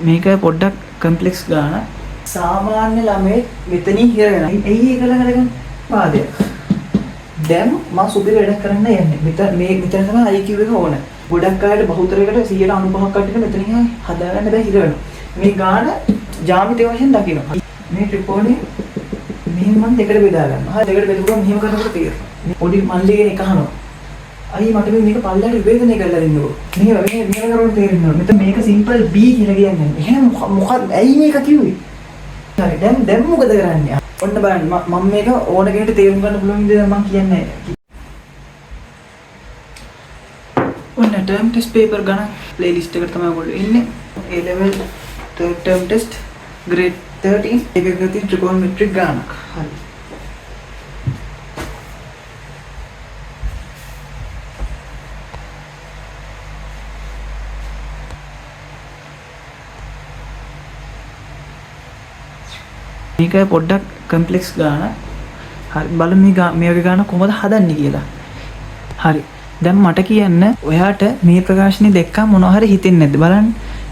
මේක පොඩ්ඩක් කම්ප්ලෙක්ස් ගාන. සාමාන්‍ය ළමයි මෙතනින් හිර වෙනවා. එයි ඒක ළඟට ගන්න පාදයක්. දැන් මම සුපිරි වැඩක් කරන්න යන්නේ. මෙතන තමයි IQ එක ඕන. ගොඩක් අයට බහුතරයකට 95ක් කට්ටියට මෙතනින් හදාගන්න බෑ හිර වෙනවා. මේ ගාන ජ්‍යාමිතිය වශයෙන් දකින්න. මේ ත්‍රිකෝණය මෙහෙම මම දෙකට බෙදා ගන්නවා. හරි දෙකට බෙදුවම මෙහෙම කරනකොට තේරෙනවා. පොඩි මල්ලිගෙන එක අහනවා. අයි මට මේක පල්ලයට විවේචනය කරලා දෙන්නකෝ. මෙහෙම කරනකොට තේරෙනවා. මෙතන මේක සිම්පල් B කියලා කියන්නේ. එහෙනම් මොකක්ද ඇයි මේක කිව්වේ? හරි දැන් මොකද කරන්නේ? ඔන්න බලන්න මම මේක ඕන කෙනෙක්ට තේරුම් ගන්න පුළුවන් විදිහට මම කියන්නේ. ඔන්න term test paper ගන්න playlist එකට තමයි ඔයගොල්ලෝ ඉන්නේ. A level third term test grade 13 එකකදී trigonometric ගානක්. හරි. මේක පොඩ්ඩක් කම්ප්ලෙක්ස් ගාන. හරි බලමු මේ වගේ ගාන කොහොමද හදන්නේ කියලා. හරි. දැන් මට කියන්න ඔයාට මේ ප්‍රකාශනය දැක්කම මොනවා හරි හිතෙන්නේ නැද්ද බලන්න.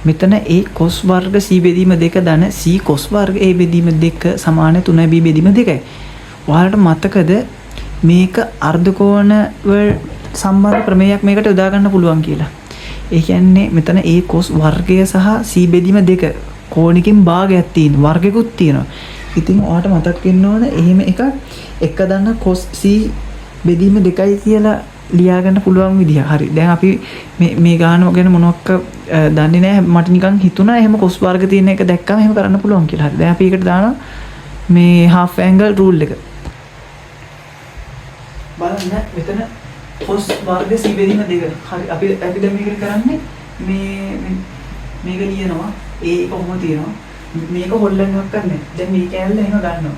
මෙතන a cos වර්ග c බෙදීම 2 ධන c cos වර්ග a බෙදීම 2 සමාන 3b බෙදීම 2යි. ඔයාලට මතකද මේක අර්ධකෝණ වල සම්බන්ධ ප්‍රමේයයක් මේකට යොදා ගන්න පුළුවන් කියලා. ඒ කියන්නේ මෙතන a cos වර්ගය සහ c බෙදීම 2 කෝණිකින් භාගයක් තියෙන වර්ගයකුත් තියෙනවා. ඉතින් ඔයාලට මතක් වෙන්න ඕන එහෙම එක දන්න cos c බෙදීම 2යි කියලා ලියා ගන්න පුළුවන් විදිහ. හරි. දැන් අපි මේ ගාන ගැන මොනවක් දන්නේ නැහැ. මට නිකන් හිතුණා එහෙම cos වර්ග තියෙන එක දැක්කම එහෙම කරන්න පුළුවන් කියලා. හරි. දැන් අපි ඒකට දානවා මේ half angle rule එක. බලන්න මෙතන cos වර්ග c බෙදීම 2. හරි. අපි දැන් මේකට කරන්නේ මේක ලියනවා a එක කොහොමද තියෙනවා. මේක හොල්ලන්නවක් කරන්නේ. දැන් මේ කෑල්ල එහෙම ගන්නවා.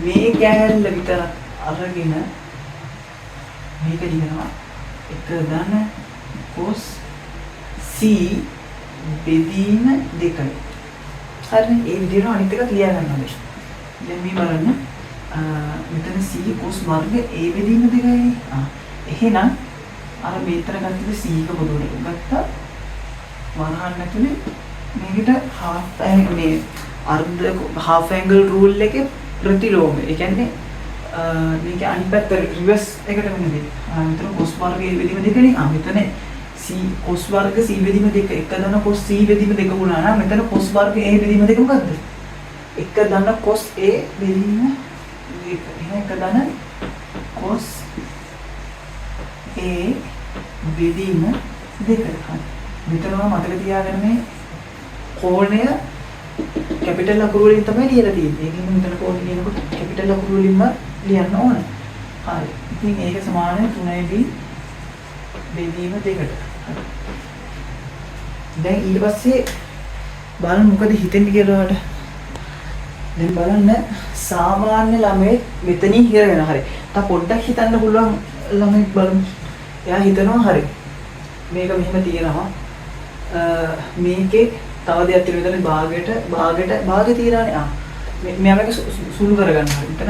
මේ කෑල්ල විතර අරගෙන මේක ලියනවා එක ධන cos c බෙදීම 2යි. හරි. ඒ විදිහට අනිත් එකත් ලියා ගන්න ඕනේ. දැන් මේ බලන්න මෙතන c cos වර්ග a බෙදීම 2යි. එහෙනම් අර මේතර ගත්තද c එක පොදුවට ගත්තා වරහන් ඇතුලේ මේකට half angle rule එකේ ප්‍රතිලෝමය. ඒ කියන්නේ මේක අනිත් පැත්ත රිවර්ස් එකට වෙන්නේ. මෙතන cos වර්ග a බෙදීම 2නේ. මෙතන c cos වර්ග c බෙදීම 2 එක දන්න cos c බෙදීම 2 වුණා නම් මෙතන cos වර්ග a බෙදීම 2 මොකද්ද? එක දන්න cos a බෙදීම 2. එහෙනම් එක දන්න cos a බෙදීම 2. හරි. මෙතන මතක තියාගන්න මේ කෝණය කැපිටල් අකුරු වලින් තමයි ලියලා තියෙන්නේ. ඒ කියන්නේ මෙතන කෝණය ලියනකොට කැපිටල් අකුරු වලින්ම ලියන්න ඕන. හරි. ඉතින් ඒක සමාන 3b බෙදීම 2කට. හරි. දැන් ඊට පස්සේ බලන්න මොකද හිතෙන්නේ කියලා ඔයාලට. දැන් බලන්න සාමාන්‍ය ළමයි මෙතනින් හිර වෙනවා. හරි. තා පොඩ්ඩක් හිතන්න පුළුවන් ළමයි බලමු. එයා හිතනවා හරි. මේක මෙහෙම තියෙනවා. මේකේ තව දෙයක් තියෙනවා. මෙතන භාගය තියලානේ. මෙයා මේක සුළු කරගන්න. මෙතන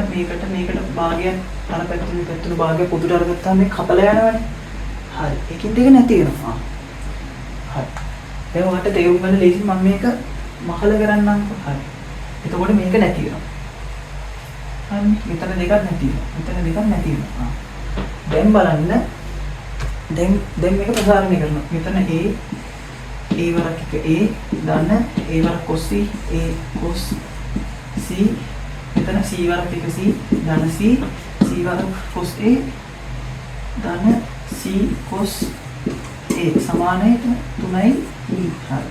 මේකට භාගයක් අර පැත්තට භාගය පොදුට අරගත්තාම මේ කපලා යනවනේ. හරි. ඒකින් දෙක නැති වෙනවා. හරි. දැන් ඔයාලට තේරුම් ගන්න ලේසි මම මේක මහල කරන්නම්. හරි. එතකොට මේක නැති වෙනවා. හරි. මෙතන දෙකක් නැති වෙනවා. මෙතන දෙකක් නැති වෙනවා. දැන් බලන්න දැන් මේක ප්‍රසාරණය කරනවා. මෙතන a වරක් එක a ධන a වරක් cos c a cos c මෙතන c වරක් එක c ධන c c වරක් cos a ධන c cos a සමානයි 3යි b. හරි.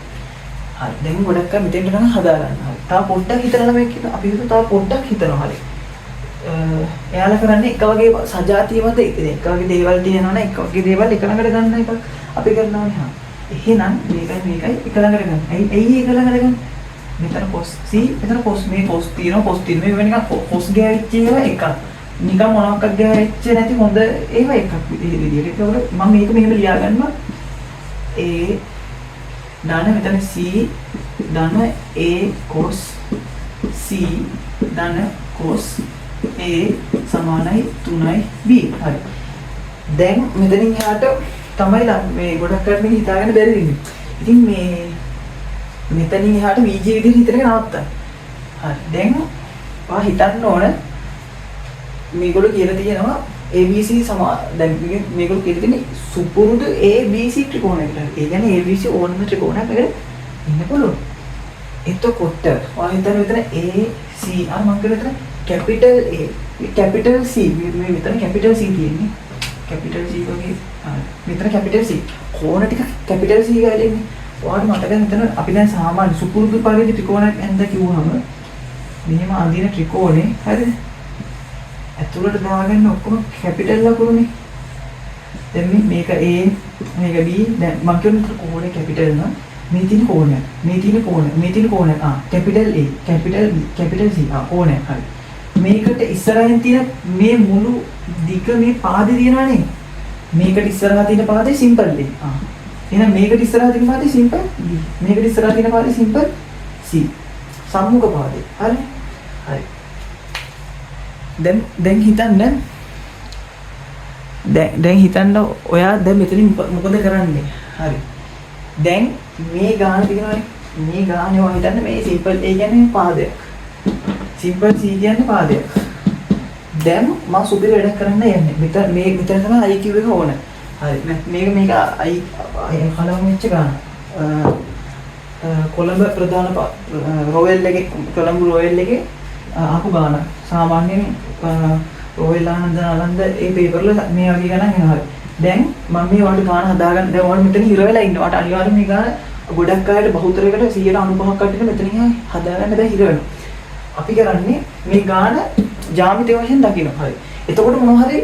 දැන් ගොඩක් අය මෙතෙන්ට නම් හදා ගන්න. හරි. තා පොඩ්ඩක් හිතලා මේක අපි හිතුවා තා පොඩ්ඩක් හිතනවා. හරි. එයාලා කරන්නේ එක වගේ සජාතිය මත එක වගේ දේවල් තියෙනවනේ එක වගේ දේවල් එක ළඟට ගන්න එක අපි කරනවානේ. එහෙනම් මේකයි එක ළඟට ගන්න. ඇයි එක ළඟට ගන්න? මෙතන cos c මෙතන cos මේ cos තියෙනවා මේ වෙන එක cos ගෑවිච්ච ඒවා එකක්. නිකන් මොනවාක්වත් ගෑවිච්ච නැති හොඳ ඒවා එකක් විදියට. ඒකවල මම මේක මෙහෙම ලියා ගන්නවා. a ධන මෙතන c ධන a cos c ධන cos a සමානයි 3යි b. හරි. දැන් මෙතනින් එහාට තමයි මේ ගොඩක් කරන්නේ හිතාගෙන බැරි වෙන්නේ. ඉතින් මෙතනින් එහාට VG විදිහට හිතගෙන නවත්තන්න. හරි. දැන් ඔයා හිතන්න ඕන මේගොල්ලෝ කියලා තියෙනවා ABC දැන් මේගොල්ලෝ කියලා තියෙන්නේ සුපුරුදු ABC ත්‍රිකෝණයකට. ඒ කියන්නේ ABC ඕනම ත්‍රිකෝණයක් එකට ඉන්න පුළුවන්. එතකොට ඔයා හිතන්න මෙතන AC මම කියන මෙතන කැපිටල් A කැපිටල් C මේ මෙතන කැපිටල් C තියෙන්නේ. කැපිටල් C වගේ මෙතන කැපිටල් C කෝණ ටික කැපිටල් C ගාලා ඉන්නේ. ඔයාලට මතකද මෙතන අපි දැන් සාමාන්‍ය සුපුරුදු පරිදි ත්‍රිකෝණයක් ඇඳ කිව්වම මෙහෙම අඳින ත්‍රිකෝණේ හරිද? ඇතුළට දාගන්න ඔක්කොම කැපිටල් ලකුණුනේ. දැන් මේක A මේක B දැන් මම කියන කෝණේ කැපිටල් නම් මේ තියෙන කෝණයක් මේ තියෙන කෝණයක් capital A capital B capital C කෝණයක් හරි. මේකට ඉස්සරහින් තියෙන මේ මුළු දිග මේ පාදේ තියෙනවා නේ. මේකට ඉස්සරහා තියෙන පාදේ සිම්පල් A. එහෙනම් මේකට ඉස්සරහා තියෙන පාදේ සිම්පල් B. මේකට ඉස්සරහා තියෙන පාදේ සිම්පල් C. සම්මුඛ පාදේ. හරි. හරි. දැන් හිතන්න ඔයා දැන් මෙතනින් මොකද කරන්නේ? හරි. දැන් මේ ගාන තියෙනවානේ. මේ ගානේ ඔයා හිතන්න මේ සිම්පල් A කියන්නේ පාදයක්. සිම්පල් C කියන්නේ පාදයක්. දැන් මම සුපිරි වැඩක් කරන්න යන්නේ. මෙතන තමයි IQ එක ඕන. හරි. මේක කලවම් වෙච්ච ගාන. කොළඹ ප්‍රධාන රොයල් එකේ ආපු ගාන. සාමාන්‍යයෙන් රොයල් ආනන්ද ඒ පේපර් වල මේ වගේ ගණන් එනවා. දැන් මම මේ වලට ගාන හදාගන්න දැන් ඔයාලා මෙතන හිර වෙලා ඉන්නවා. ඔයාලට අනිවාර්යයෙන් මේ ගාන ගොඩක් අයට බහුතරයකට 95ක් කට්ටියට මෙතනින් හදාගන්න දැන් හිර වෙනවා. අපි කරන්නේ මේ ගාන ජ්‍යාමිතිය වශයෙන් දකින්න. හරි. එතකොට මොනවා හරි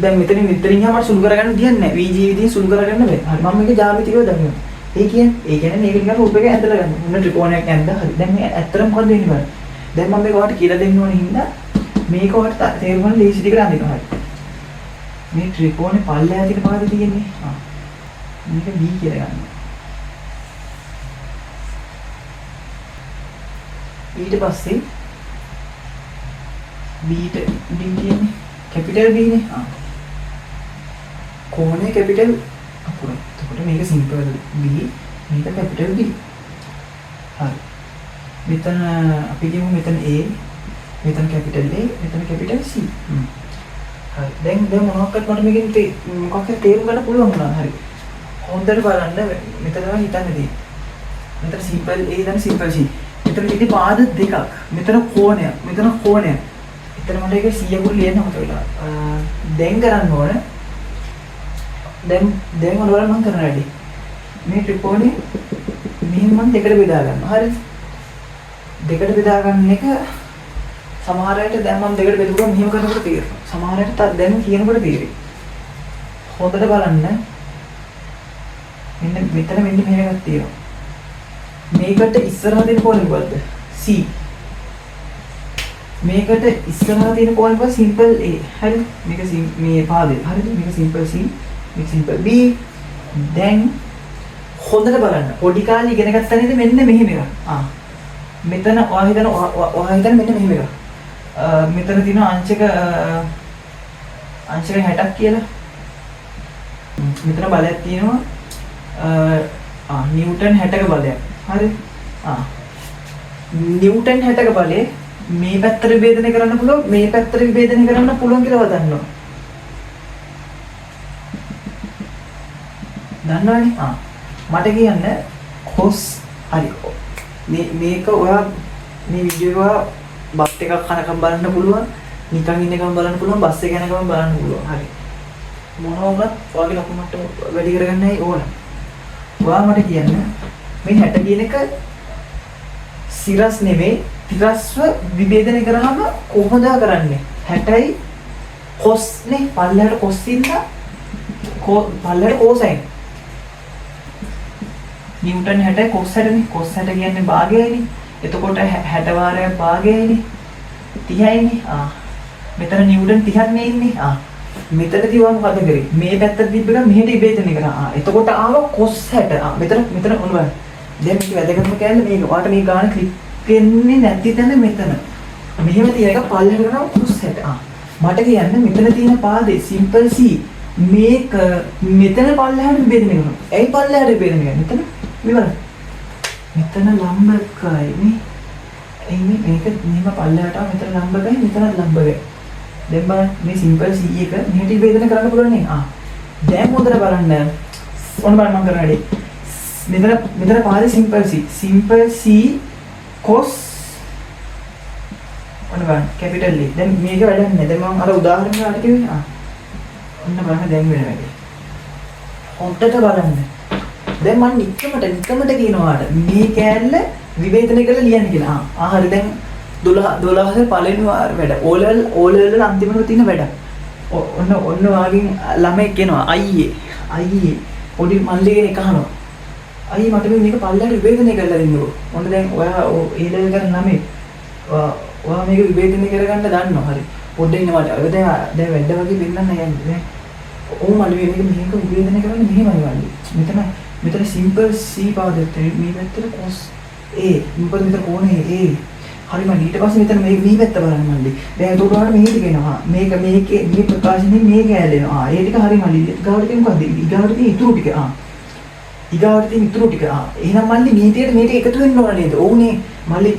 දැන් මෙතනින් යම සුළු කරගන්න දෙයක් නැහැ. VG විදිහේ සුළු කරගන්න බෑ. හරි. මම මේක ජ්‍යාමිතියව දකින්න. ඒ කියන්නේ මේක නිකන් රූප එක ඇඳලා ගන්න. මොන ත්‍රිකෝණයක් ඇඳලා හරි. දැන් මේ ඇත්තට මොකද වෙන්නේ බලන්න. දැන් මම මේක ඔයාලට කියලා දෙන්න ඕනේ හින්දා මේක ඔයාලට තේරුම් ගන්න ලේසි ටිකට අඳිනවා. හරි. මේ ත්‍රිකෝණේ පල්ලෙහා තියෙන පාදේ තියෙන්නේ. මේක B කියලා ගන්න. ඊට පස්සේ B කියන්නේ කැපිටල් B නේ. කෝණේ කැපිටල් අකුර. එතකොට මේක සිම්පල් B මේක කැපිටල් B. හරි. මෙතන අපි කියමු මෙතන A මෙතන කැපිටල් A මෙතන කැපිටල් C. හරි. දැන් මොනවක්වත් මට මේකෙන් මොකක්ද තේරුම් ගන්න පුළුවන් වුණා. හරි. හොඳට බලන්න මෙතන හිතන්නේ තියෙන්නේ. මෙතන සිම්පල් A දැන් සිම්පල් C. මෙතන ඉන්නේ පාද දෙකක්. මෙතන කෝණයක්. එතන මට ඒක 100 කුල් ලියන්න හොත වෙලා. දැන් කරන්න ඕන. දැන් ඔයාලා මම කරන්න වැඩි. මේ ත්‍රිකෝණේ මෙහෙම මම දෙකට බෙදා ගන්නවා. හරිද? දෙකට බෙදා ගන්න එක සමහර අයට දැන් මම දෙකට බෙදුවා මෙහෙම කරනකොට තේරෙනවා. සමහර අයට දැන් කියනකොට තේරෙයි. හොඳට බලන්න. මෙන්න මෙතන මෙන්න මෙහෙම එකක් තියෙනවා. මේකට ඉස්සරහා තියෙන කෝණය මොකද්ද? C. මේකට ඉස්සරහා තියෙන කෝණය මොකක්ද? Simple A. හරිද? මේක මේ පාදේ. හරිද? මේක සිම්පල් C. මේක සිම්පල් B. දැන් හොඳට බලන්න. පොඩි කාලේ ඉගෙන ගත්තා නේද මෙන්න මෙහෙම එකක්. මෙතන ඔයා හිතන මෙන්න මෙහෙම එකක්. මෙතන තියෙන අංශක 60ක් කියලා. මෙතන බලයක් තියෙනවා නිව්ටන් 60ක බලයක්. හරිද? නිව්ටන් 60ක බලය මේ පැත්තට විභේදනය කරන්න පුළුවන් මේ පැත්තට විභේදනය කරන්න පුළුවන් කියලා දන්නවා. දන්නවනේ? මට කියන්න cos හරි. මේක ඔයා මේ වීඩියෝ එක බස් එකක් කනකම් බලන්න පුළුවන්, නිකන් ඉන්නකම් බලන්න පුළුවන්, බස් එක යනකම් බලන්න පුළුවන්. හරි. මොනවා වුණත් ඔයාගේ ලකුණු මට්ටම වැඩි කරගන්නයි ඕන. ඔයා මට කියන්න මේ 60 කියන එක සිරස් නෙමෙයි තිරස්ව විභේදනය කරාම කොහොමද කරන්නේ? 60යි cos නේ පල්ලෙහාට cos ඉන්නා පල්ලෙහාට cosine. නිව්ටන් 60 cos 60 නේ. cos 60 කියන්නේ භාගයයිනේ. එතකොට 60 වාරයක් භාගයයිනේ 30යිනේ. මෙතන නිව්ටන් 30ක් නේ ඉන්නේ. මෙතනදී වම මොකද කරේ? මේ පැත්තට තිබ්බ එක මෙහෙට විභේදනය කරා. එතකොට ආව cos 60. මෙතන ඔන්න බලන්න. දැන් මේක වැදගත්ම කියන්නේ මේක. ඔයාලට මේ ගාන ක්ලික් වෙන්නේ නැති තැන මෙතන. මෙහෙම තියෙන එක පල්ලෙහාට කරනවා cos 60. මට කියන්න මෙතන තියෙන පාදේ සිම්පල් C මේක මෙතන පල්ලෙහාට විභේදනය කරනවා. ඇයි පල්ලෙහාට විභේදනය කරන්නේ? මෙතන මේ බලන්න. මෙතන ලම්බ එකයි නේ. එන්නේ මේක මෙහෙම පල්ලයට ආව මෙතන ලම්බ එකයි මෙතන ලම්බ එකයි. දැන් බලන්න මේ සිම්පල් C එක මෙහෙට විභේදනය කරන්න පුළුවන් නේ. දැන් හොඳට බලන්න. ඔන්න බලන්න මම කරන වැඩේ. මෙතන පාරේ simple C. Simple C cos ඔන්න බලන්න කැපිටල් E. දැන් මේක වැඩක් නෑ. දැන් මම අර උදාහරණයක් කිව්වේ. ඔන්න බලන්න දැන් වෙන වැඩේ. හොඳට බලන්න. දැන් මම නිකමට කියනවාට මේ කෑල්ල විවේචනය කරලා ලියන්න කියලා. හරි දැන් 12 පළවෙනි වැඩ. O level අන්තිමට තියෙන වැඩ. ඔන්න වාගෙන් ළමෙක් කියනවා අයියේ පොඩි මල්ලිගේ එක අහනවා. අයියේ මට මේක පල්ලයට විවේචනය කරලා දෙන්නකෝ. ඔන්න දැන් ඔයා ඒ level කරන ළමෙක් ඔයා මේක විවේචනය කරගන්න දන්නවා. හරි. පොඩ්ඩක් ඉන්න මට. දැන් වැඩ වගේ වෙන්නන්න යන්නේ. දැන් ඕ මල්ලි මේක විවේචනය කරන්නේ මෙහෙමයි මල්ලි. මෙතන සිම්පල් C පාදයට මේ පැත්තට cos A මොකද මෙතන කෝණේ A හරි මම ඊට පස්සේ මෙතන මේ පැත්ත බලන්න මල්ලි දැන් ඒක උඩට මෙහෙට ගෙනවා මේකේ මේ ප්‍රකාශනේ මේ කැලේනවා ඒ ටික හරි මල්ලි ඊගාවට තියෙන මොකද්ද ඊගාවට තියෙන ඉතුරු ටික ඊගාවට තියෙන ඉතුරු ටික එහෙනම් මල්ලි මේ ටික එකතු වෙන්න ඕන නේද ඕනේ මල්ලි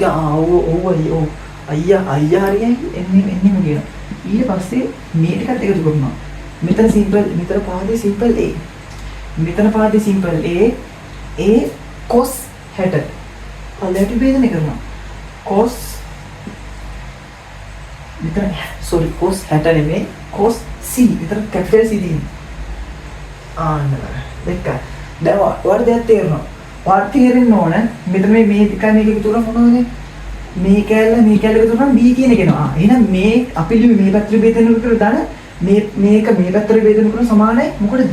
අයියා හරියයි එන්නේ කියනවා ඊට පස්සේ මේ ටිකත් එකතු කරනවා මෙතන පාදේ සිම්පල් A මෙතන පාදේ සිම්පල් A cos 60 පල්ලයට විභේදනය කරනවා cos මෙතන cos 60 නෙමෙයි cos C විතර කැපිටල් C තියෙනවා දෙක දැන් ඔයාලට දෙයක් තේරෙනවා ඔයාලට තේරෙන්න ඕන මෙතන මේ දෙක මේක එකතු කරලා මොනවද මේ කැලල එකතු කරලා B කියන එක එනවා එහෙනම් මේ අපි ලිව්වේ මේ පැත්තට විභේදනය කරලා දාන මේක මේ පැත්තට විභේදනය කරන සමානයි මොකටද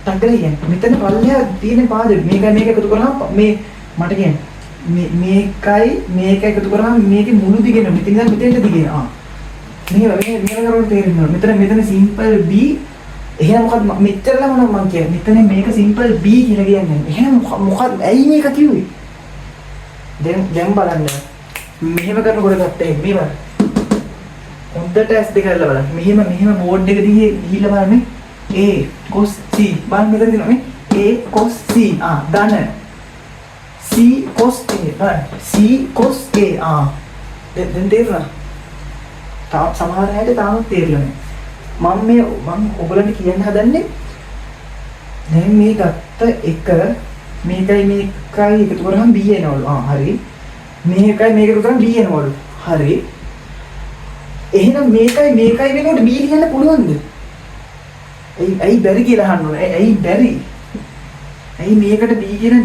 ටග්ගල කියන්නේ මෙතන පල්ලෙහා තියෙන පාදෙ මේක එකතු කරාම මේ මට කියන්නේ මේක එකතු කරාම මේකේ මුළු දිගේන මෙතන ඉඳන් මෙතෙන්ට දිගේන මේ කරවට තේරෙනවා මෙතන සිම්පල් B එහෙනම් මොකද මෙච්චරලා මම කියන්නේ මෙතන මේක සිම්පල් B කියලා කියන්නේ එහෙනම් මොකද ඇයි මේක කිව්වේ දැන් බලන්න මෙහෙම කරනකොට ගත්තේ මේ බලන්න හොඳට S දෙක කරලා බලන්න මෙහෙම බෝඩ් එක දිගේ ගිහිල්ලා බලන්න A cos C බලන්න මෙතන තියෙනවා මේ A cos C ධන C cos A C cos A දැන් තේරුණා සමහර අයට තාමත් තේරෙන්නේ මම ඔයගලන්ට කියන්න හදන්නේ දැන් මේ ගත්ත එක මේකයි එකතු කරාම B එනවලු හරි මේක එකතු කරාම B එනවලු හරි එහෙනම් මේකයි වෙනකොට B ලියන්න පුළුවන්ද ඇයි බැරි කියලා අහන්න ඕනේ. ඇයි බැරි? ඇයි මේකට B කියලා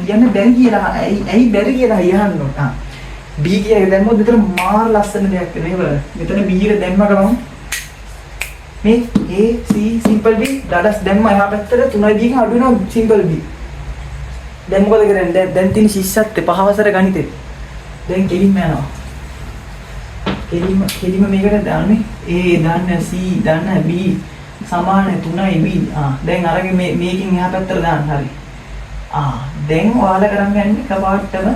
ලියන්න බැරි කියලා ඇයි බැරි කියලා අහන්න ඕනේ. B කියන දැම්මොත් විතර මාර ලස්සන දෙයක් වෙනවා. මෙතන B එක දැම්ම ගමන් මේ A C simple B ඩඩස් දැම්ම එහා පැත්තට 3යි B එක අඩු වෙනවා simple B. දැන් මොකද කරන්නේ? දැන් තියෙන ශිෂ්‍යත්වයේ පහවසර ගණිතේ. දැන් කෙලින්ම යනවා. කෙලින්ම මේකට දාන්නේ A දාන්න C දාන්න B සමාන 3යි B. දැන් අරගෙන මේකෙන් එහා පැත්තට දාන්න හරි. දැන් ඔයාලා කරන්න යන්නේ කපාටම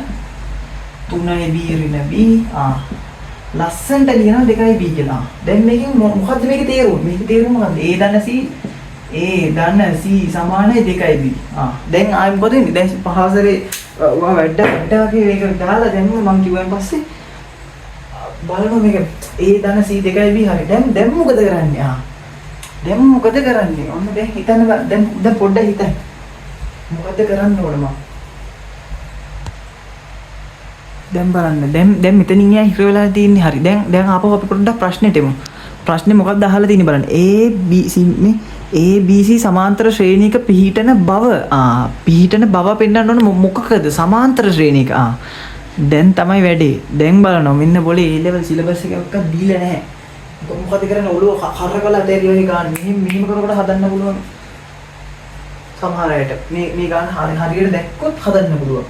3යි B ඍණ B. ලස්සන්ට ලියනවා 2යි B කියලා. දැන් මේකෙන් මොකද්ද මේකේ තේරුම? මේකේ තේරුම මොකද්ද? A දන්න C සමානයි 2යි B. දැන් ආයෙ මොකද වෙන්නේ? දැන් පහවසරේ ඔයා වැඩ වගේ මේක දාලා දැන් මම කිව්වන් පස්සේ බලනවා මේක A දන්න C 2යි B හරි. දැන් මොකද කරන්නේ? දැන් මොකද කරන්නේ? ඔන්න දැන් හිතන්න දැන් පොඩ්ඩක් හිතන්න. මොකද කරන්න ඕන මම? දැන් බලන්න. දැන් මෙතනින් යා හිර වෙලා තියෙන්නේ. හරි. දැන් ආපහු අපි පොඩ්ඩක් ප්‍රශ්නෙට එමු. ප්‍රශ්නේ මොකක්ද අහලා තියෙන්නේ බලන්න. A B C සමාන්තර ශ්‍රේණියක පිහිටන බව. පිහිටන බව පෙන්වන්න ඕන මොකකද? සමාන්තර ශ්‍රේණියක. දැන් තමයි වැඩේ. දැන් බලනවා මෙන්න පොලේ A level syllabus එකක් දීලා නැහැ. මොකද කරන්නේ ඔළුව කරකලා තේරියෝනේ ගන්න. මෙහෙම කරකට හදන්න පුළුවන්. සමහර අයට මේ ගන්න හරියට දැක්කොත් හදන්න පුළුවන්.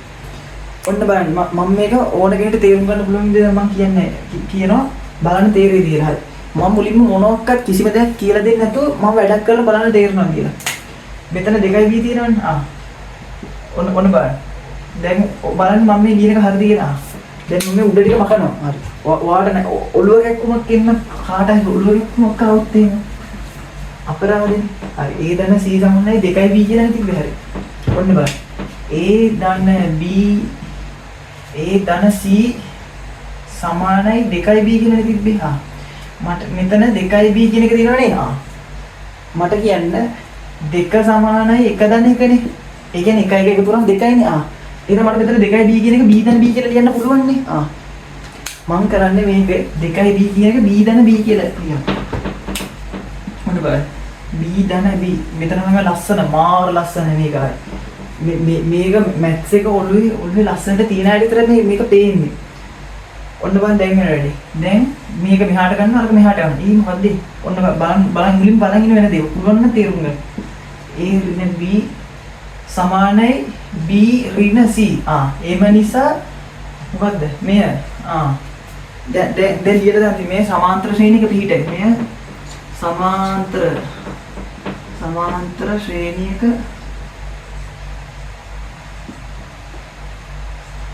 ඔන්න බලන්න මම මේක ඕන කෙනෙක්ට තේරුම් ගන්න පුළුවන් විදිහට මම කියන්නේ කියනවා බලන්න තේරෙයි කියලා. හරි. මම මුලින්ම මොනවාක්වත් කිසිම දෙයක් කියලා දෙන්නේ නැතුව මම වැඩක් කරලා බලන්න තේරෙනවා කියලා. මෙතන 2යි B තියෙනවනේ. ඔන්න බලන්න. දැන් බලන්න මම මේ ලියන එක හරිද කියලා. දැන් මම මේ උඩ ටික මකනවා. හරි. ඔයාලට ඔළුව කැක්කුමක් එන්න කාට හරි ඔළුව කැක්කුමක් આવුත් එහෙම අපරාධනේ. හරි. A දන්න C සමානයි 2යි B කියලා තිබ්බේ. හරි. ඔන්න බලන්න. A දන්න B A ධන C සමානයි 2b කියන එක තිබ්බේ. මට මෙතන 2b කියන එක තියෙනවනේ. මට කියන්න 2 සමානයි 1 ධන 1නේ. ඒ කියන්නේ 1 1 එකතු කරාම 2යිනේ. එහෙනම් මට මෙතන 2b කියන එක b ධන b කියලා ලියන්න පුළුවන් නේ. මම කරන්නේ මේක 2b කියන එක b ධන b කියලා ලියන්න. මොකද බලන්න. b ධන b මෙතන නම් ලස්සන මාර ලස්සන මේකයි. මේක මැත්ස් එක ඔළුවේ ලස්සනට තියෙන හැටි විතර මේක පේන්නේ. ඔන්න බලන්න දැන් වෙනවලු. දැන් මේක මෙහාට ගන්නවා අරක මෙහාට යනවා. ඊ මොකද්ද? ඔන්න බලන් මුලින් බලන් ඉන්න වෙන දේ. පුළුවන් නම් තේරුම් ගන්න. A ඍණ B සමානයි B ඍණ C. එම නිසා මොකද්ද? මෙය දැන් ලියලා දාන්න මේ සමාන්තර ශ්‍රේණියක පිහිටයි. මෙය සමාන්තර ශ්‍රේණියක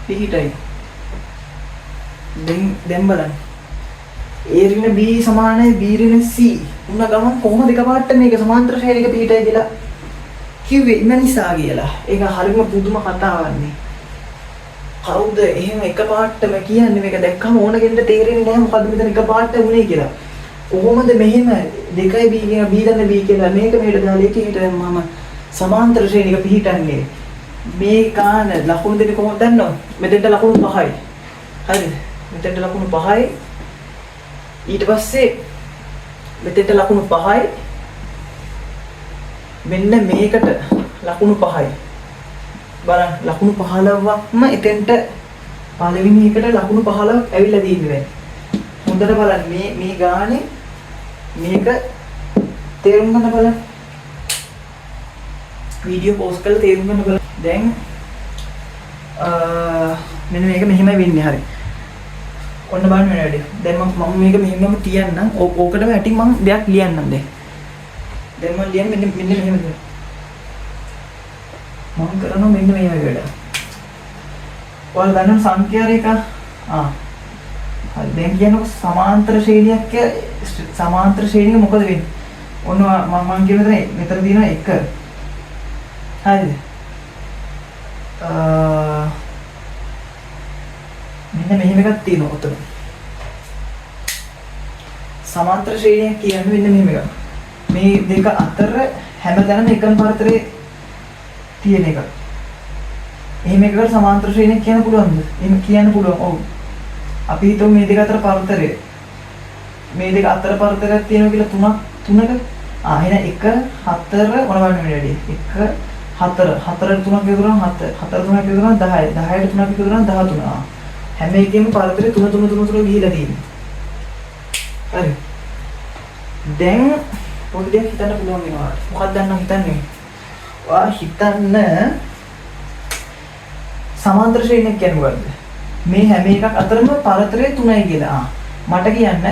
පිහිටයි. දැන් බලන්න. A ඍණ B සමානයි B ඍණ C. උන ගමන් කොහොමද එකපාරට මේක සමාන්තර ශ්‍රේණියක පිහිටයි කියලා කිව්වේ ඉන්න නිසා කියලා. ඒක හරිම පුදුම කතාවක් නේ. කවුද එහෙම එකපාරටම කියන්නේ මේක දැක්කම ඕන කෙනෙක්ට තේරෙන්නේ නැහැ මොකද්ද මෙතන එකපාරට වුනේ කියලා. කොහොමද මෙහෙම 2b කියන b දන්න b කියලා මේක මෙහෙට දාලා එකේට මම සමාන්තර ශ්‍රේණියක පිහිටන්නේ. මේ කාන ලකුණු දෙන්නේ කොහොමද දන්නවද? මෙතෙන්ට ලකුණු 5යි. හරිද? මෙතෙන්ට ලකුණු 5යි. ඊට පස්සේ මෙතෙන්ට ලකුණු 5යි. මෙන්න මේකට ලකුණු 5යි. බලන්න ලකුණු 15ක්ම එතෙන්ට පළවෙනි එකට ලකුණු 15ක් ඇවිල්ලා තියෙන්නේ. හොඳට බලන්න මේ ගානේ මේක තේරුම් ගන්න බලන්න. වීඩියෝ පෝස්ට් කරලා තේරුම් ගන්න බලන්න. දැන් මෙන්න මේක මෙහෙමයි වෙන්නේ හරිය. ඔන්න බලන්න වෙන වැඩි. දැන් මම මේක මෙහෙමම තියන්නම්. ඕකටම ඇටින් මම දෙයක් ලියන්නම් දැන්. දැන් මම ලියන්නේ මෙන්න මෙහෙම දෙයක්. මම කරනවා මෙන්න මේ වගේ වැඩ. ඔයාලා දන්නව සංඛ්‍යා රේඛ හරි දැන් කියනකො සමාන්තර ශ්‍රේණියක මොකද වෙන්නේ? ඔන්න මම කියන මෙතන තියෙනවා 1. හරිද? මෙන්න මෙහෙම එකක් තියෙනවා උතන. සමාන්තර ශ්‍රේණියක් කියන්නේ මෙන්න මෙහෙම එකක්. මේ දෙක අතර හැමදැනම එකම පරතරේ තියෙන එක. එහෙම එකකට සමාන්තර ශ්‍රේණියක් කියන්න පුළුවන්ද? එහෙම කියන්න පුළුවන්. ඔව්. අපි හිතමු මේ දෙක අතර පරතරය. මේ දෙක අතර පරතරයක් තියෙනවා කියලා තුනක. එහෙනම් 1 4 මොන වගේ වැඩි? 1 4 4ට 3ක් එකතු කරාම 7 4 3ක් එකතු කරාම 10 10ට 3ක් එකතු කරාම 13. හැම එකෙම පරතරය 3 ගිහිලා තියෙනවා. හරි. දැන් පොඩි දෙයක් හිතන්න පුළුවන් වෙනවා. මොකක්ද දන්නව හිතන්නේ? හිතන්න සමාන්තර ශ්‍රේණියක් කියන්නේ මොකද්ද? මේ හැම එකක් අතරම පරතරය 3යි කියලා. මට කියන්න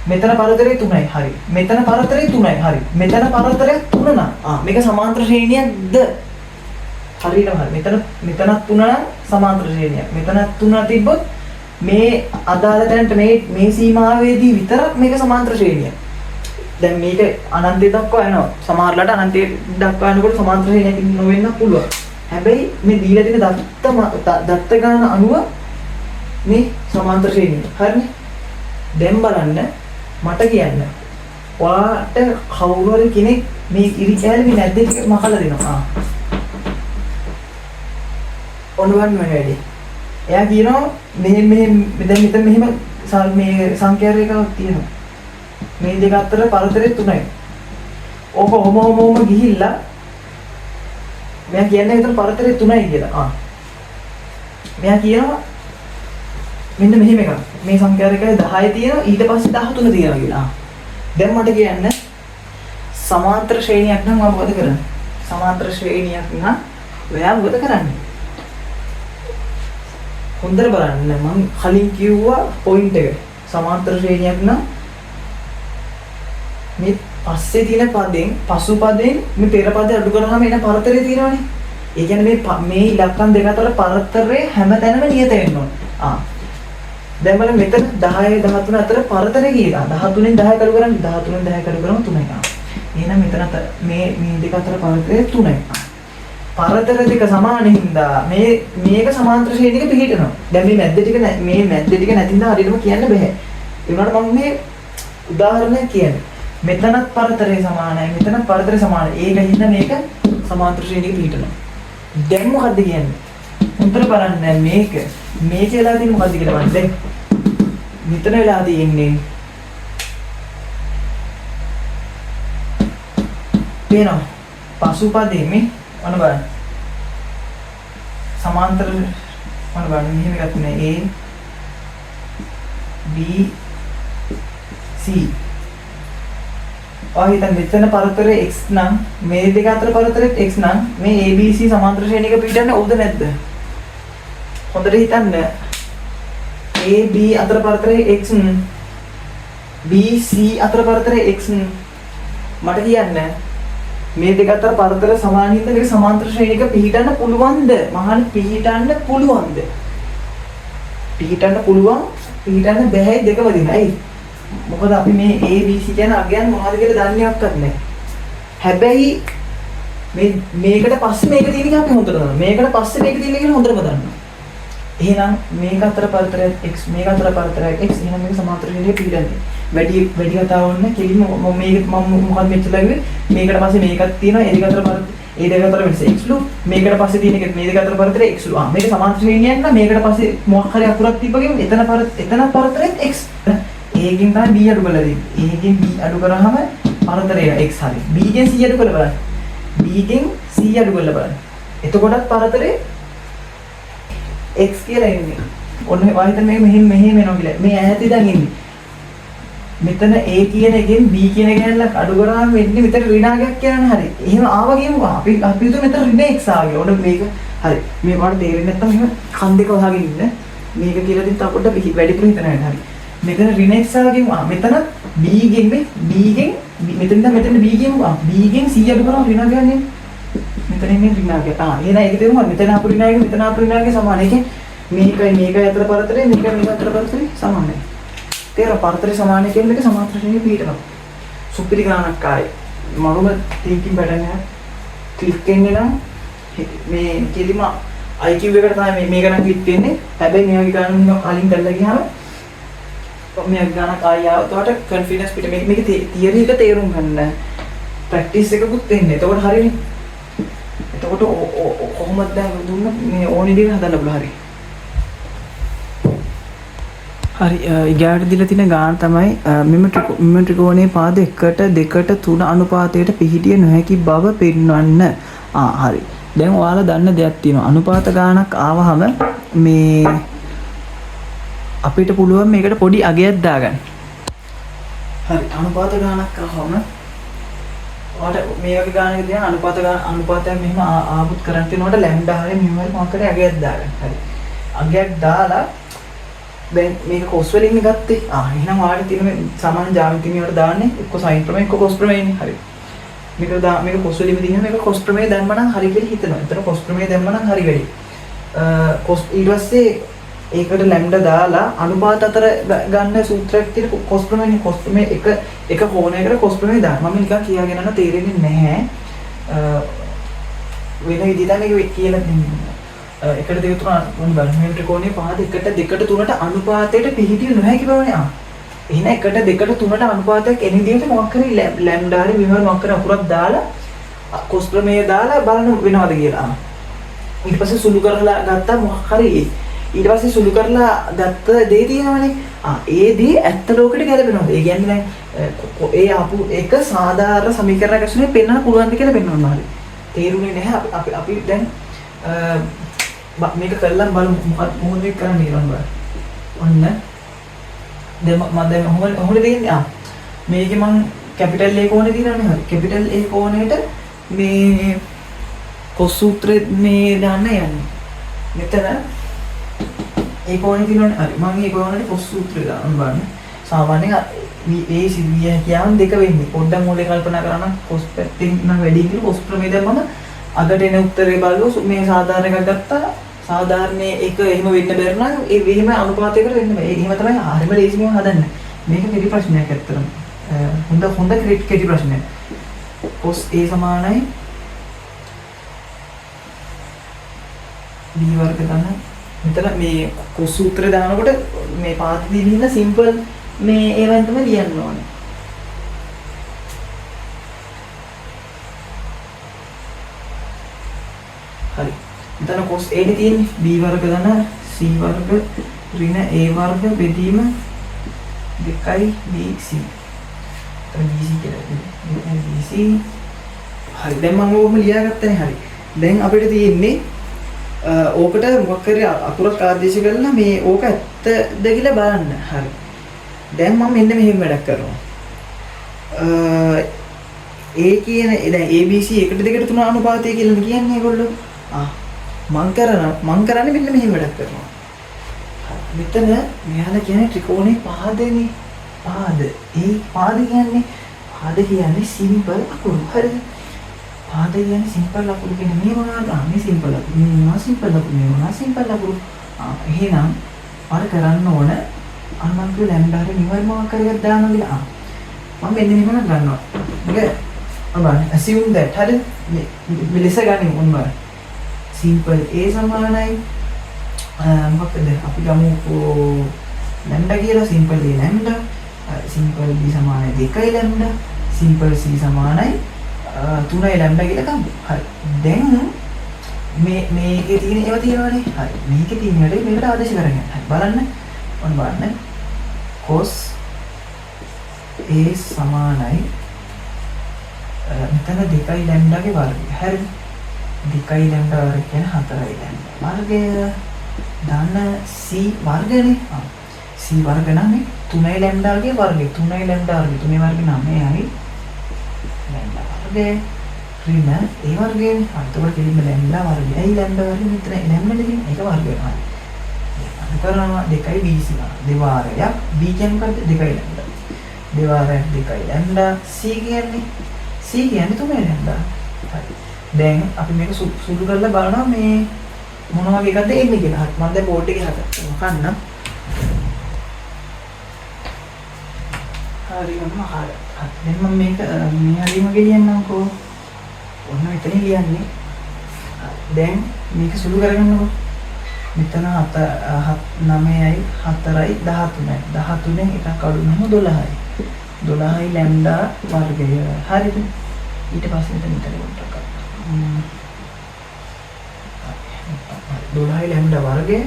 මෙතන පරතරය 3යි. හරි. මෙතන පරතරය 3යි. හරි. මෙතන පරතරය 3 නම් මේක සමාන්තර ශ්‍රේණියක්ද? හරියටම හරි. මෙතනත් 3 නම් සමාන්තර ශ්‍රේණියක්. මෙතනත් 3 තිබ්බොත් මේ අදාළ තැනට මේ සීමාවේදී විතරක් මේක සමාන්තර ශ්‍රේණියක්. දැන් මේක අනන්තය දක්වා යනවා. සමහරලාට අනන්තය දක්වා යනකොට සමාන්තර ශ්‍රේණියක් නොවෙන්න පුළුවන්. හැබැයි මේ දීලා තියෙන දත්ත ගණන අනුව මේ සමාන්තර ශ්‍රේණිය. හරිනේ? දැන් බලන්න මට කියන්න. ඔයාට කවුරු හරි කෙනෙක් මේ ඉරි කැලේ නැද්ද කියලා මකලා දෙනවා. ඔන්න වань වැඩි. එයා කියනවා මෙහෙම දැන් මෙතන මෙහෙම මේ සංඛ්‍යා රේඛාවක් තියෙනවා. මේ දෙක අතර පරතරය 3යි. ඕක ඔහොම ගිහිල්ලා මෙයා කියන්නේ විතර පරතරය 3යි කියලා. මෙයා කියනවා මෙන්න මෙහෙම එකක්. මේ සංඛ්‍යා රේඛාවේ 10 තියෙනවා ඊට පස්සේ 13 තියෙනවා කියලා. දැන් මට කියන්න සමාන්තර ශ්‍රේණියක් නම් මම මොකද කරන්නේ? සමාන්තර ශ්‍රේණියක් නම් ඔයා මොකද කරන්නේ? හොඳට බලන්න මම කලින් කිව්වා පොයින්ට් එක. සමාන්තර ශ්‍රේණියක් නම් මේ පස්සේ තියෙන පදෙන් පසු පදෙන් මේ පෙර පදේ අඩු කරාම එන පරතරය තියෙනවනේ. ඒ කියන්නේ මේ ඉලක්කම් දෙක අතර පරතරය හැමතැනම නියත වෙන්න ඕන. දැන් බලන්න මෙතන 10 13 අතර පරතරය කියලා. 13න් 10 කඩු කරන්නේ 13න් 10 කඩු කරාම 3යි. එහෙනම් මෙතන මේ දෙක අතර පරතරය 3යි. පරතර දෙක සමාන හින්දා මේක සමාන්තර ශ්‍රේණියක පිළිහිටනවා. දැන් මේ මැද්ද ටික මේ මැද්ද ටික නැතිනම් හරියටම කියන්න බෑ. ඒ වුණාට මම මේ උදාහරණයක් කියන්නේ. මෙතනත් පරතරය සමානයි මෙතනත් පරතරය සමානයි. ඒක හින්දා මේක සමාන්තර ශ්‍රේණියක පිළිහිටනවා. දැන් මොකද්ද කියන්නේ? උන්තර බලන්න මේක වෙලා තියෙන්නේ මොකද්ද කියලා බලන්න. දැන් මෙතන වෙලා තියෙන්නේ පේනවා පසුපදේ මේ මොන බලන්න සමාන්තර මොන බලන්න මෙහෙම එකක් නේ A B C ඔහිතන් මෙතන පරතරය x නම් මේ දෙක අතර පරතරෙත් x නම් මේ A B C සමාන්තර ශ්‍රේණියක පිටින්නේ ඕද නැද්ද? හොඳට හිතන්න. A B අතර පරතරය x B C අතර පරතරය x මට කියන්න මේ දෙක අතර පරතර සමාන හින්දා මේක සමාන්තර ශ්‍රේණියක පිහිටන්න පුළුවන්ද? මහාන පිහිටන්න පුළුවන්ද? පිහිටන්න පුළුවන් පිහිටන්න බැහැ දෙකම දිනයි. මොකද අපි මේ A B C කියන අගයන් මොනවද කියලා දන්නේවත් නැහැ. හැබැයි මේකට පස්සේ මේක තියෙන එක අපි හොඳට දන්නවා. මේකට පස්සේ මේක තියෙන එක හොඳටම දන්නවා. එහෙනම් මේක අතර පරතරය x මේක අතර පරතරය x එහෙනම් මේක සමාන්තර ශ්‍රේණියක පිහිටන්නේ. වැඩි කතාව වුණ කෙලින්ම මේක මම මොකක්ද මෙච්චර ලැබුවේ මේකට පස්සේ මේකක් තියෙනවා ඒ දෙක අතර පරතරය ඒ දෙක අතර වෙනස x ලු මේකට පස්සේ තියෙන එක මේ දෙක අතර පරතරය x ලු මේක සමාන්තර ශ්‍රේණියක් නම් මේකට පස්සේ මොකක් හරි අකුරක් තිබ්බගෙම එතන පරතරෙත් x ඒකෙන් තමයි b අඩු කරලා දෙන්නේ ඒකෙන් b අඩු කරාම පරතරය x හරි b ගෙන් c අඩු කරලා බලන්න b ගෙන් c අඩු කරලා බලන්න එතකොටත් පරතරය x කියලා එන්නේ ඔන්න වහිතන මේක මෙහෙම එනවා කියලා මේ ඈත ඉඳන් ඉන්නේ මෙතන A කියන එකෙන් B කියන එක හැල්ලක් අඩු කරාම වෙන්නේ මෙතන ඍණාගයක් කියන්නේ හරි. එහෙම ආවා කියමුකෝ. අපි හිතුව මෙතන ඍණ x ආවේ. ඔන්න මේක හරි. මේ වල තේරෙන්නේ නැත්නම් එහෙම කන් දෙක වහගෙන ඉන්න. මේක කියලා දින් තව පොඩ්ඩක් වැඩිපුර හිතන්න වෙනවා හරි. මෙතන ඍණ x ආවා කියමු. මෙතන B ගෙන් මෙතන B කියමුකෝ. B ගෙන් C අඩු කරාම ඍණාගයක් නේ. මෙතන ඉන්නේ ඍණාගය. එහෙනම් ඒක තේරුණා. මෙතන අපු ඍණාගය මෙතන අපු ර්ණාගය සමාන. ඒ කියන්නේ මේකයි අතර පරතරය මේක අතර පරතරය සමානයි. තේර පරතරය සමානයි කියන එක සමාන්තර ශ්‍රේණිය පිළිටනවා. සුපිරි ගණනක් ආයි. මරුම තීකින් පැටර්න් එක ක්ලික් වෙන්නේ නම් මේ කෙලිම IQ එකට තමයි මේක නම් ක්ලික් වෙන්නේ. හැබැයි මේ වගේ ගණන් කලින් කරලා ගියාම මේ ගණනක් ආයි ආවොත් කොන්ෆිඩන්ස් පිට මේක තියරි එක තේරුම් ගන්න. ප්‍රැක්ටිස් එකකුත් වෙන්නේ. එතකොට හරියනේ. එතකොට කොහොමද දැන් දුන්න මේ ඕන විදිහට හදන්න පුළුවන් හරිය. හරි ඉගාට දීලා තියෙන ගාන තමයි මෙම ත්‍රිකෝණයේ පාද 1ට 2ට 3 අනුපාතයට පිහිටිය නොහැකි බව පෙන්වන්න. හරි. දැන් ඔයාලා දන්න දෙයක් තියෙනවා. අනුපාත ගානක් ආවහම මේ අපිට පුළුවන් මේකට පොඩි අගයක් දාගන්න. හරි. අනුපාත ගානක් ආවම ඔයාලට මේ වගේ ගානක තියෙන අනුපාතයක් මෙහෙම ආවුත් කරන් තිනකොට ලැම්ඩා හරිය මෙහෙම හරි මොකක් හරි අගයක් දාගන්න. හරි. අගයක් දාලා දැන් මේක කොස් වලින් ගත්තේ. එහෙනම් ඔයාලට තියෙන මේ සමාන ජ්‍යාමිතිය වලට දාන්නේ එක්ක සයින් ප්‍රමේය එක්ක කොස් ප්‍රමේයනේ. හරි. මේක කොස් වලින්ම තියෙන මේක කොස් ප්‍රමේය දැම්ම නම් හරි කියලා හිතනවා. එතන කොස් ප්‍රමේය දැම්ම නම් හරි වෙයි. කොස් ඊට පස්සේ ඒකට ලැම්ඩා දාලා අනුපාත අතර ගන්න සූත්‍රයක් තියෙන කොස් ප්‍රමේයනේ. කොස් ප්‍රමේය එක කෝණයකට කොස් ප්‍රමේය දාන්න. මම නිකන් කියාගෙන යන තේරෙන්නේ නැහැ. වෙන විදිහට මේක කියලා දෙන්නේ. එකට දෙක තුන මොන බලමු ත්‍රිකෝණයේ පාද 1ට 2ට 3ට අනුපාතයට පිහිටිය නොහැකි බවනේ. එහෙනම් 1ට 2ට 3ට අනුපාතයක් එන විදිහට මොකක් හරි ලැම්ඩා හරි මෙහෙම මොකක් හරි අකුරක් දාලා කොස් ප්‍රමේය දාලා බලන්න වෙනවද කියලා. ඊට පස්සේ සුළු කරලා ගත්තා මොකක් හරි ඊට පස්සේ සුළු කරලා ගත්ත දේ තියෙනවනේ. ඒ දේ ඇත්ත ලෝකෙට ගැලපෙනවද? ඒ කියන්නේ දැන් ඒ ආපු එක සාධාරණ සමීකරණයක් ඇසුනේ පෙන්වන්න පුළුවන්ද කියලා පෙන්වනවා. හරි. තේරුනේ නැහැ අපි දැන් මේක කළා බලමු මොකද කරන්නේ කියලා බලන්න. ඔන්න දැන් මම දැන් ඔහොම දෙන්නේ මේකේ මම කැපිටල් A කෝණේ දිනවනේ. හරි. කැපිටල් A කෝණයට මේ කොස් සූත්‍රය මේ දාන්න යන්නේ. මෙතන ඒ කෝණේ දිනවනේ. හරි. මම මේ කෝණයට කොස් සූත්‍රය දාන්න බලන්න. සාමාන්‍යයෙන් A සිවිය කියන දෙක වෙන්නේ. පොඩ්ඩක් මොලේ කල්පනා කරා නම් කොස් පැත්තෙන් නම් වැඩි කියලා කොස් ප්‍රමේය දැම්මම අගට එන උත්තරේ බලුවා මේ සාධාරණ එකක් ගත්තා. සාධාරණේ එක එහෙම වෙන්න බැරි නම් ඒ වෙහිම අනුපාතයකට වෙන්න බෑ. එහෙම තමයි හරියම ලේසියෙන් හදන්න. මේක කෙටි ප්‍රශ්නයක් ඇත්තටම. හොඳ කෙටි ප්‍රශ්නයක්. cos A සමානයි b වර්ග ධන මෙතන මේ cos සූත්‍රය දානකොට මේ පාදදී ඉන්න සිම්පල් මේ ඒවෙන් තමයි ලියන්න ඕනේ. හරි. මෙතන cos a නේ තියෙන්නේ b වර්ග ධන c වර්ග ඍණ a වර්ග බෙදීම 2bc. bc කියලා bc. හරි. දැන් මම ඕකම ලියාගත්තනේ. හරි. දැන් අපිට තියෙන්නේ ඕකට මොකක් හරි අකුරක් ආදේශ කරලා මේ ඕක ඇත්තද කියලා බලන්න. හරි. දැන් මම මෙන්න මෙහෙම වැඩක් කරනවා. A කියන දැන් ABC 1 2 3 අනුපාතය කියලා කියන්නේ ඒගොල්ලෝ. මම කරන්නේ මෙන්න මෙහෙම වැඩක් කරනවා. මෙතන මෙයාලා කියන්නේ ත්‍රිකෝණේ පාදනේ. පාද. ඒ පාද කියන්නේ සිම්පල් අකුරු. හරිද? පාද කියන්නේ සිම්පල් අකුරු කියන්නේ මේ මොනවද? මේ සිම්පල් අකුරු. මේ මොනවා සිම්පල් අකුරු? මේ මොනවා සිම්පල් අකුරු? එහෙනම් අර කරන්න ඕන අර මම කිව්ව ලැම්ඩා හරි නිවර්ම මොකක් හරි එකක් දානවා කියලා. මම මෙන්න මෙහෙම ගන්නවා. මේක අබන් assume that හරි මේ ලෙස ගනිමු මොනවා. simple a සමානයි මොකක්ද අපි ගමුකෝ ලැම්ඩා කියලා simple a lambda simple b සමානයි 2යි ලැම්ඩා simple c සමානයි 3යි ලැම්ඩා කියලා ගමු. හරි. දැන් මේකේ තියෙන ඒවා තියෙනවනේ. හරි. මේකේ තියෙන වැඩේ මේකට ආදේශ කරගන්න. හරි. බලන්න. ඔන්න බලන්න. cos a සමානයි මෙතන 2යි ලැම්ඩාගේ වර්ගය. හරිද? 2යි ලැම්ඩා වර්ගය කියන්නේ 4යි ලැම්ඩා වර්ගය. ධන c වර්ගනේ. c වර්ග නම් 3යි ලැම්ඩාගේ වර්ගය. 3යි ලැම්ඩා වර්ගය. 3ේ වර්ගය 9යි ලැම්ඩා වර්ගය. ඍණ a වර්ගයනේ. අතකොට තියෙන ලැම්ඩා වර්ගය. ඇයි ලැම්ඩා වර්ගය මෙතන ලැම්ඩානේ තියෙන්නේ. ඒක වර්ගය තමයි. කරනවා 2යි bc දෙවාරයක් b කියන්නේ මොකද්ද 2යි ලැම්ඩා දෙවාරයක් 2යි ලැම්ඩා c කියන්නේ 3යි ලැම්ඩා. හරි. දැන් අපි මේක සුළු කරලා බලනවා මේ මොන වගේ එකක්ද එන්නේ කියලා. හරි. මම දැන් බෝඩ් එකේ හදන්න. හරි මම හරි. දැන් මම මේක මේ හරියම ගෙලියන්නම්කෝ. ඔන්න මෙතන ලියන්නේ. දැන් මේක සුළු කරගන්නකො. මෙතන 9යි 4යි 13යි 13න් එකක් අඩු නම් 12යි 12යි ලැම්ඩා වර්ගය. හරිද? ඊට පස්සේ මෙතන පොඩ්ඩක් 12යි ලැම්ඩා වර්ගය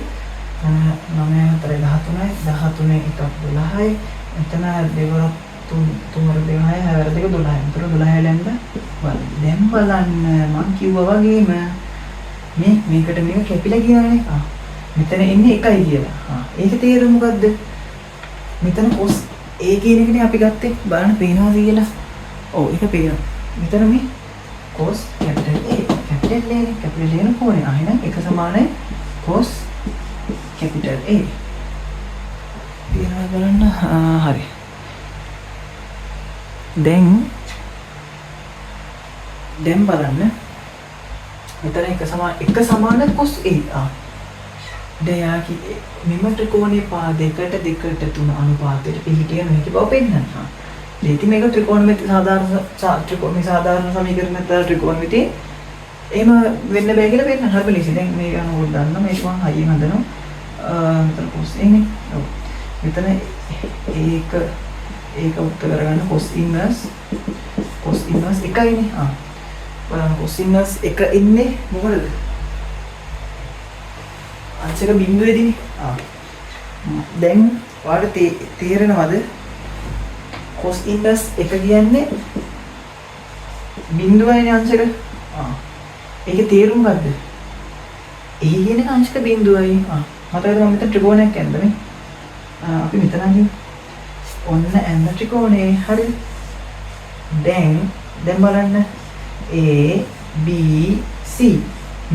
9යි 4යි 13යි 13න් එකක් 12යි මෙතන දෙවරක් 3 වර 2යි 6 වර 2 12යි. මෙතන 12යි ලැම්ඩා වර්ගය. දැන් බලන්න මම කිව්වා වගේම මේකට මේක කැපිලා කියනනේ. මෙතන එන්නේ 1යි කියලා. ඒක තේරුම මොකද්ද? මෙතන cos a කියන එකනේ අපි ගත්තේ. බලන්න පේනවද කියලා? ඔව් ඒක පේනවා. මෙතන මේ cos capital A capital A කොහොනේ? එහෙනම් එක සමානයි cos capital A. ඊළඟ බලන්න. හරි. දැන් බලන්න මෙතන එක සමාන cos A. දැන් මෙම ත්‍රිකෝණයේ පාදයකට 2ට 3 අනුපාතයට පිහිටිය නොහැකි බව පෙන්වන්න. ඉතින් මේක ත්‍රිකෝණමිති සාධාරණ සමීකරණයට ත්‍රිකෝණමිති එහෙම වෙන්න බෑ කියලා පෙන්නන්න. හරිම ලේසි. දැන් මේක අනුව ගන්න මේක මම හයියෙන් හදනවා. මෙතන cos එන්නේ. ඔව්. මෙතන ඒක උත්තර කරගන්න cos inverse එකයිනේ. බලන්න cos inverse එක ඉන්නේ මොකටද? අංශක බිඳුවේදීනේ. දැන් ඔයාලට තේරෙනවද? cos inverse එක කියන්නේ බිඳුවයිනේ අංශක. ඒකේ තේරුම මොකද්ද? A කියන එක අංශක බිඳුවයි. මතකද මම මෙතන ත්‍රිකෝණයක් ඇඳලා මේ. අපි මෙතන අඳිමු. ඔන්න ඇඳ ත්‍රිකෝණේ. හරිද? දැන් බලන්න A B C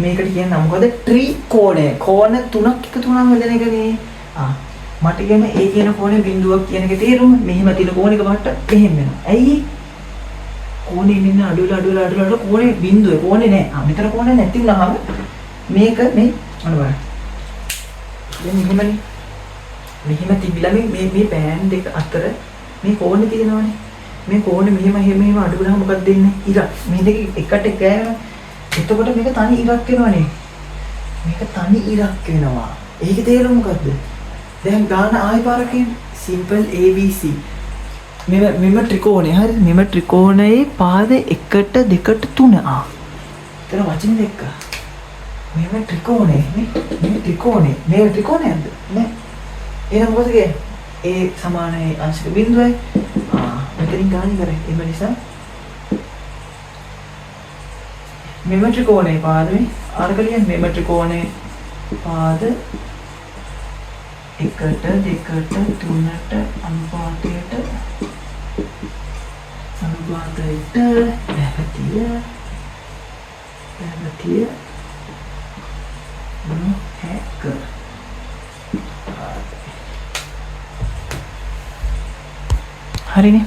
මේකට කියන නම මොකද? ත්‍රිකෝණය. කෝණ තුනක් එකතු වුණාම හදන එකනේ. මට කියන A කියන කෝණේ බිඳුවක් කියන එකේ තේරුම මෙහිම තියෙන කෝණයක මට්ට මෙහෙම වෙනවා. ඇයි? කෝණේ ඉන්න අඩු කෝණේ බිඳුවේ කෝණේ නෑ. මෙතන කෝණේ නැති වුණාම මේක මේ අර බලන්න. දැන් මෙහෙමනේ. මෙහෙම තිබිලා මේ පෑන් දෙක අතර මේ කෝණේ තියෙනවනේ. මේ කෝණේ මෙහෙම අඩු වුණාම මොකක්ද දෙන්නේ? ඉරක්. මේ දෙක එකට ගෑවෙනවා. එතකොට මේක තනි ඉරක් වෙනවනේ. මේක තනි ඉරක් වෙනවා. ඒකේ තේරුම මොකද්ද? දැන් ගාන ආයි පාරකින් simple ABC. මෙම ත්‍රිකෝණය හරි මෙම ත්‍රිකෝණයේ පාද 1 2 3 ආ. එතන වචන දෙක. මෙම ත්‍රිකෝණය නේ. මේ ත්‍රිකෝණය. මේ ත්‍රිකෝණයක්ද? නෑ. එහෙනම් මොකද කියන්නේ? ඒ සමානයි අංශක බිඳුවයි. මෙතනින් ගාන ඉවරයි. ඒ නිසා මෙම ත්‍රිකෝණයේ පාදේ ආරකලියන් මෙම ත්‍රිකෝණයේ පාද 1 2 3ට අනුපාතයට පැවතිය නොහැක. හරිනේ.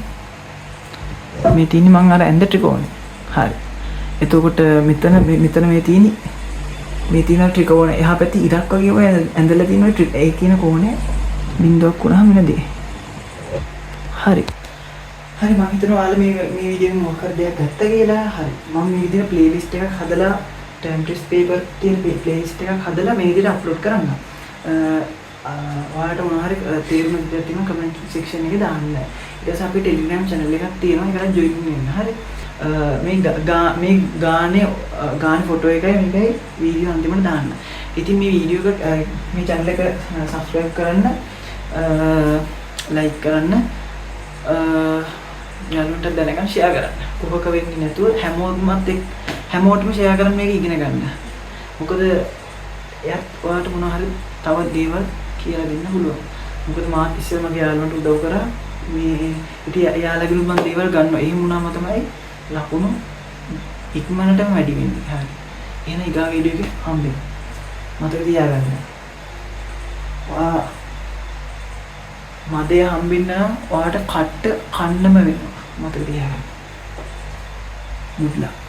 මේ තියෙන්නේ මං අර ඇඳ ත්‍රිකෝණය. හරි. එතකොට මෙතන මේ තියෙන ත්‍රිකෝණ එහා පැත්තේ ඉරක් වගේ ඔය ඇඳලා තියෙන ඔය ඒ කියන කෝණය බිඳුවක් වුණාම වෙන දේ. හරි. හරි මම හිතනවා ඔයාලා මේ වීඩියෝ එක මොකක් හරි දෙයක් ගත්ත කියලා. හරි. මම මේ විදිහට ප්ලේලිස්ට් එකක් හදලා ටෙම්ප්ලේට් පේපර් තියෙන ප්ලේලිස්ට් එකක් හදලා මේ විදිහට අප්ලෝඩ් කරන්න. ඔයාලට මොනවා හරි තේරුම් ගන්න තියෙනවා කමෙන්ට් සෙක්ෂන් එකේ දාන්න. ඊට පස්සේ අපේ ටෙලිග්‍රෑම් channel එකක් තියෙනවා. ඒකට ජොයින් වෙන්න. හරි. මේ ගානේ ෆොටෝ එකයි මේකයි වීඩියෝ අන්තිමට දාන්න. ඉතින් මේ වීඩියෝ එක මේ channel එක subscribe කරන්න, like කරන්න, යාළුවන්ට දැනගන්න share කරන්න. කුහක වෙන්නේ නැතුව හැමෝටම share කරන් මේක ඉගෙන ගන්න. මොකද එයාත් ඔයාලට මොනවා හරි තව දේවල් කියලා දෙන්න පුළුවන්. මොකද මාත් ඉස්සෙල් මගේ යාළුවන්ට උදව් කරා. මේ ඉතින් යාළුවගේ මම දේවල් ගන්නවා. එහෙම වුණාම තමයි ලකුණු ඉක්මනටම වැඩි වෙන්නේ. හරි. එහෙනම් ඊගා වීඩියෝ එකේ හම්බෙමු. මතක තියාගන්න. මදේ හම්බෙන්න නම් ඔයාලට කට්ට කන්නම වෙනවා. මතක තියාගන්න. good luck.